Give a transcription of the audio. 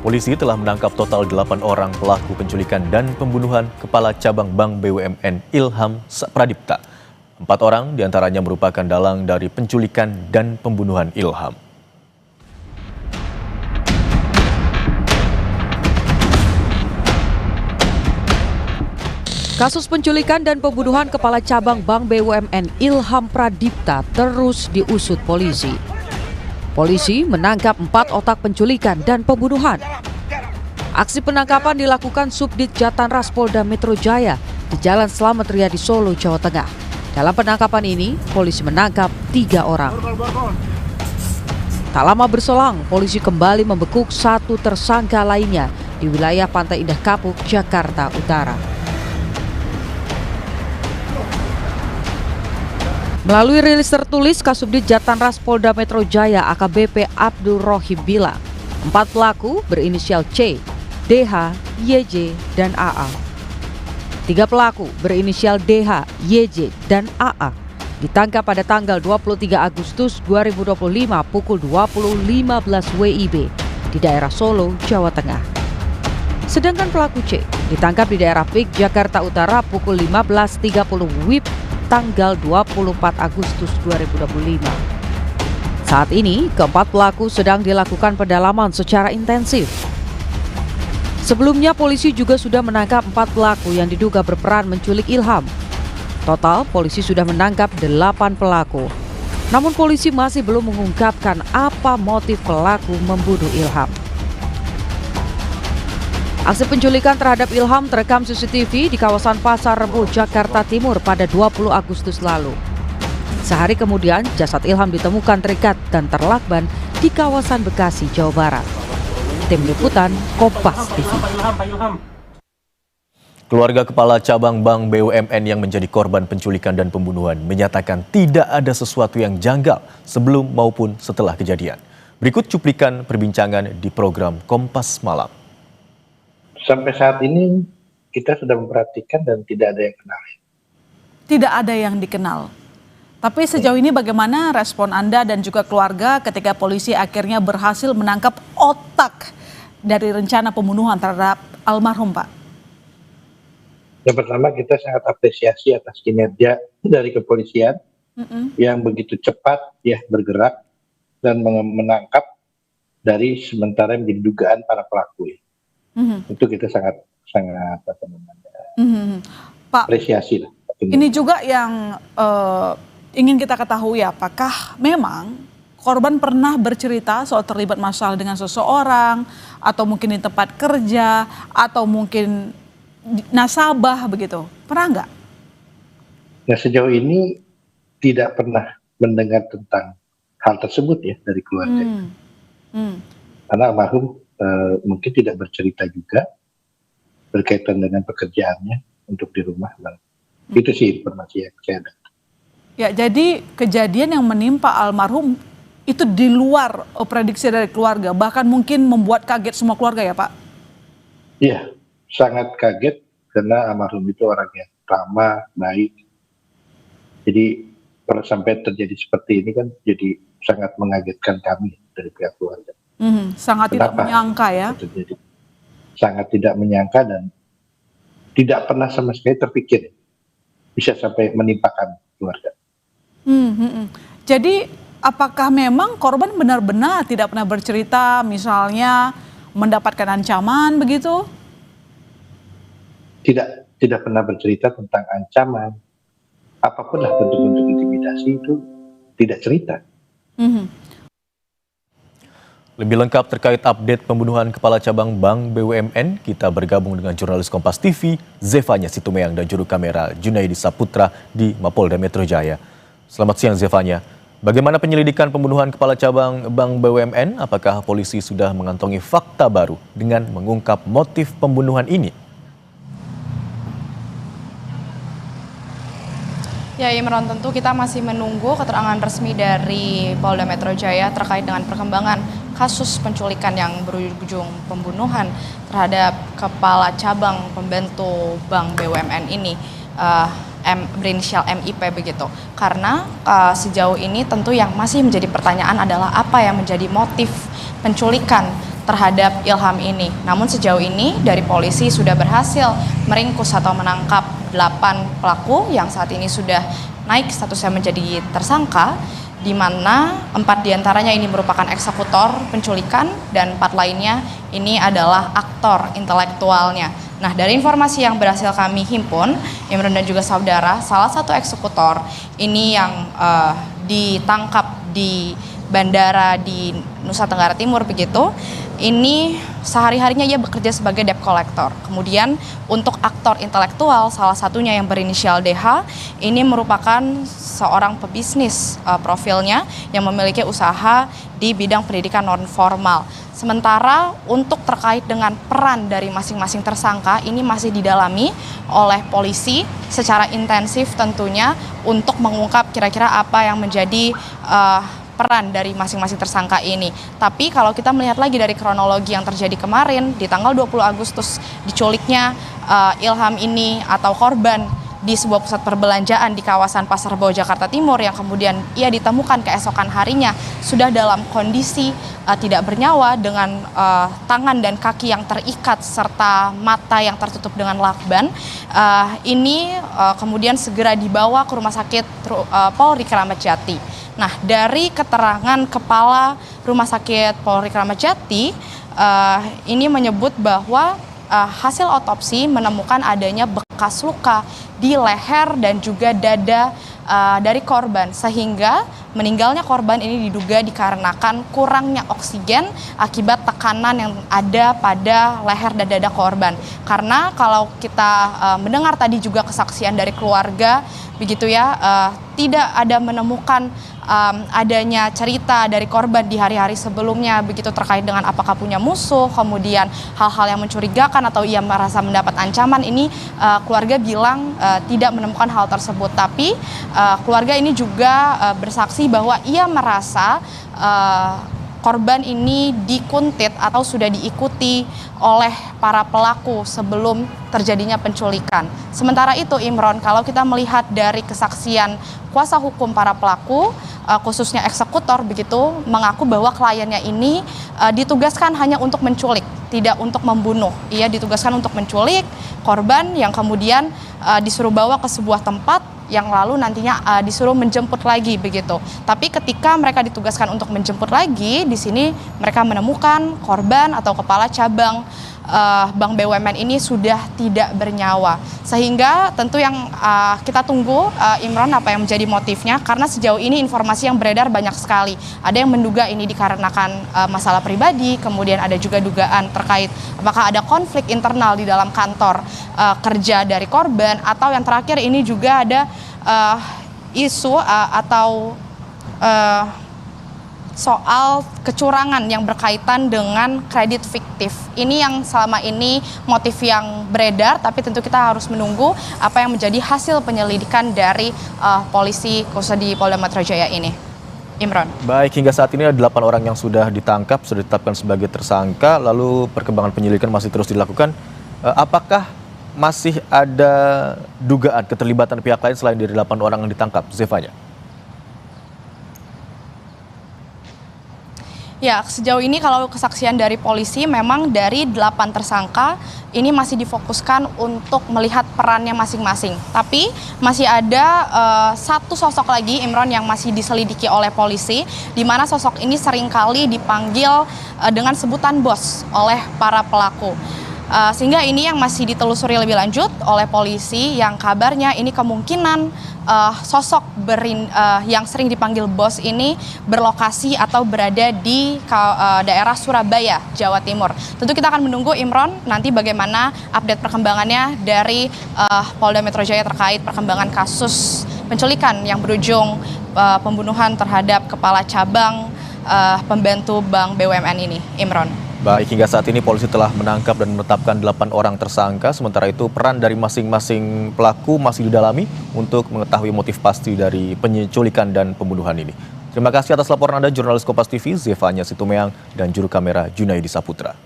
Polisi telah menangkap total 8 orang pelaku penculikan dan pembunuhan Kepala Cabang Bank BUMN Ilham Pradipta. 4 orang diantaranya merupakan dalang dari penculikan dan pembunuhan Ilham. Kasus penculikan dan pembunuhan Kepala Cabang Bank BUMN Ilham Pradipta terus diusut polisi. Polisi menangkap 4 otak penculikan dan pembunuhan. Aksi penangkapan dilakukan Subdit Jatanras Polda Metro Jaya di Jalan Slamet Riyadi Solo, Jawa Tengah. Dalam penangkapan ini, polisi menangkap 3 orang. Tak lama berselang, polisi kembali membekuk 1 tersangka lainnya di wilayah Pantai Indah Kapuk, Jakarta Utara. Melalui rilis tertulis, Kasubdit Jatanras Polda Metro Jaya AKBP Abdul Rohim bilang, 4 pelaku berinisial C, DH, YJ, dan AA. 3 pelaku berinisial DH, YJ, dan AA ditangkap pada tanggal 23 Agustus 2025 pukul 20.15 WIB di daerah Solo, Jawa Tengah. Sedangkan pelaku C ditangkap di daerah PIK, Jakarta Utara pukul 15.30 WIB tanggal 24 Agustus 2025. Saat ini, keempat pelaku sedang dilakukan pendalaman secara intensif. Sebelumnya, polisi juga sudah menangkap 4 pelaku yang diduga berperan menculik Ilham. Total, polisi sudah menangkap 8 pelaku. Namun polisi masih belum mengungkapkan apa motif pelaku membunuh Ilham. Aksi penculikan terhadap Ilham terekam CCTV di kawasan Pasar Rebo, Jakarta Timur pada 20 Agustus lalu. Sehari kemudian, jasad Ilham ditemukan terikat dan terlakban di kawasan Bekasi, Jawa Barat. Tim Liputan, Kompas TV. Keluarga Kepala Cabang Bank BUMN yang menjadi korban penculikan dan pembunuhan menyatakan tidak ada sesuatu yang janggal sebelum maupun setelah kejadian. Berikut cuplikan perbincangan di program Kompas Malam. Sampai saat ini kita sudah memperhatikan dan tidak ada yang kenal. Tidak ada yang dikenal. Tapi sejauh ini bagaimana respon Anda dan juga keluarga ketika polisi akhirnya berhasil menangkap otak dari rencana pembunuhan terhadap almarhum, Pak? Yang pertama, kita sangat apresiasi atas kinerja dari kepolisian yang begitu cepat ya bergerak dan menangkap dari sementara menjadi dugaan para pelaku. Itu kita sangat Pak, apresiasi lah. Ini juga yang ingin kita ketahui, apakah memang korban pernah bercerita soal terlibat masalah dengan seseorang, atau mungkin di tempat kerja, atau mungkin nasabah begitu, pernah nggak? Nah, sejauh ini tidak pernah mendengar tentang hal tersebut ya dari keluarga. Karena almarhum mungkin tidak bercerita juga berkaitan dengan pekerjaannya untuk di rumah. Itu sih informasi yang saya dapat. Ya, jadi kejadian yang menimpa almarhum itu di luar prediksi dari keluarga, bahkan mungkin membuat kaget semua keluarga ya, Pak? Iya, sangat kaget karena almarhum itu orang yang ramah, baik. Jadi kalau sampai terjadi seperti ini kan jadi sangat mengagetkan kami dari pihak keluarga. Sangat tidak menyangka ya. Terjadi. Sangat tidak menyangka dan tidak pernah sama sekali terpikir bisa sampai menimpakan keluarga. Jadi apakah memang korban benar-benar tidak pernah bercerita, misalnya mendapatkan ancaman begitu? Tidak pernah bercerita tentang ancaman. Apapun lah bentuk-bentuk intimidasi itu tidak cerita. Lebih lengkap terkait update pembunuhan Kepala Cabang Bank BUMN, kita bergabung dengan jurnalis Kompas TV, Zefanya Situmeang, dan juru kamera Junaidi Saputra di Mapolda Metro Jaya. Selamat siang Zefanya. Bagaimana penyelidikan pembunuhan Kepala Cabang Bank BUMN? Apakah polisi sudah mengantongi fakta baru dengan mengungkap motif pembunuhan ini? Ya, Imron, tentu kita masih menunggu keterangan resmi dari Polda Metro Jaya terkait dengan perkembangan kasus penculikan yang berujung pembunuhan terhadap Kepala Cabang Pembantu Bank BUMN ini, berinisial MIP begitu. Karena sejauh ini tentu yang masih menjadi pertanyaan adalah apa yang menjadi motif penculikan terhadap Ilham ini. Namun sejauh ini dari polisi sudah berhasil meringkus atau menangkap 8 pelaku yang saat ini sudah naik statusnya menjadi tersangka, di mana 4 diantaranya ini merupakan eksekutor penculikan dan 4 lainnya ini adalah aktor intelektualnya. Nah, dari informasi yang berhasil kami himpun, Imron dan juga saudara, salah satu eksekutor ini yang ditangkap di bandara di Nusa Tenggara Timur begitu, ini sehari-harinya ia bekerja sebagai debt collector. Kemudian untuk aktor intelektual, salah satunya yang berinisial DH, ini merupakan seorang pebisnis profilnya yang memiliki usaha di bidang pendidikan non formal. Sementara untuk terkait dengan peran dari masing-masing tersangka ini masih didalami oleh polisi secara intensif tentunya untuk mengungkap kira-kira apa yang menjadi peran dari masing-masing tersangka ini. Tapi kalau kita melihat lagi dari kronologi yang terjadi kemarin di tanggal 20 Agustus diculiknya Ilham ini atau korban di sebuah pusat perbelanjaan di kawasan Pasar Rebo Jakarta Timur yang kemudian ia ditemukan keesokan harinya sudah dalam kondisi tidak bernyawa dengan tangan dan kaki yang terikat serta mata yang tertutup dengan lakban. Ini kemudian segera dibawa ke Rumah Sakit Polri Kramat Jati. Nah, dari keterangan Kepala Rumah Sakit Polri Kramat Jati ini menyebut bahwa hasil otopsi menemukan adanya bekas luka di leher dan juga dada dari korban, sehingga meninggalnya korban ini diduga dikarenakan kurangnya oksigen akibat tekanan yang ada pada leher dan dada korban. Karena kalau kita mendengar tadi juga kesaksian dari keluarga begitu ya, tidak ada menemukan adanya cerita dari korban di hari-hari sebelumnya begitu terkait dengan apakah punya musuh, kemudian hal-hal yang mencurigakan atau ia merasa mendapat ancaman. Ini keluarga bilang tidak menemukan hal tersebut, tapi keluarga ini juga bersaksi bahwa ia merasa korban ini dikuntit atau sudah diikuti oleh para pelaku sebelum terjadinya penculikan. Sementara itu Imron, kalau kita melihat dari kesaksian kuasa hukum para pelaku, khususnya eksekutor begitu, mengaku bahwa kliennya ini ditugaskan hanya untuk menculik, tidak untuk membunuh. Ia ditugaskan untuk menculik korban yang kemudian disuruh bawa ke sebuah tempat yang lalu nantinya disuruh menjemput lagi begitu. Tapi ketika mereka ditugaskan untuk menjemput lagi, di sini mereka menemukan korban atau kepala cabang Bank BUMN ini sudah tidak bernyawa. Sehingga tentu yang kita tunggu Imron apa yang menjadi motifnya, karena sejauh ini informasi yang beredar banyak sekali. Ada yang menduga ini dikarenakan masalah pribadi, kemudian ada juga dugaan terkait apakah ada konflik internal di dalam kantor kerja dari korban, atau yang terakhir ini juga ada isu atau soal kecurangan yang berkaitan dengan kredit fiktif. Ini yang selama ini motif yang beredar, tapi tentu kita harus menunggu apa yang menjadi hasil penyelidikan dari polisi khususnya di Polda Metro Jaya ini. Imron. Baik, hingga saat ini ada 8 orang yang sudah ditangkap, sudah ditetapkan sebagai tersangka, lalu perkembangan penyelidikan masih terus dilakukan. Apakah masih ada dugaan keterlibatan pihak lain selain dari 8 orang yang ditangkap, Zevanya? Ya, sejauh ini kalau kesaksian dari polisi memang dari 8 tersangka ini masih difokuskan untuk melihat perannya masing-masing. Tapi masih ada satu sosok lagi, Imron, yang masih diselidiki oleh polisi, di mana sosok ini seringkali dipanggil dengan sebutan bos oleh para pelaku. Sehingga ini yang masih ditelusuri lebih lanjut oleh polisi, yang kabarnya ini kemungkinan sosok yang sering dipanggil bos ini berlokasi atau berada di daerah Surabaya, Jawa Timur. Tentu kita akan menunggu, Imron, nanti bagaimana update perkembangannya dari Polda Metro Jaya terkait perkembangan kasus penculikan yang berujung pembunuhan terhadap kepala cabang pembantu Bank BUMN ini, Imron. Baik, hingga saat ini polisi telah menangkap dan menetapkan 8 orang tersangka. Sementara itu peran dari masing-masing pelaku masih didalami untuk mengetahui motif pasti dari penculikan dan pembunuhan ini. Terima kasih atas laporan Anda, jurnalis Kompas TV, Zevanya Situmeang, dan juru kamera Junaidi Saputra.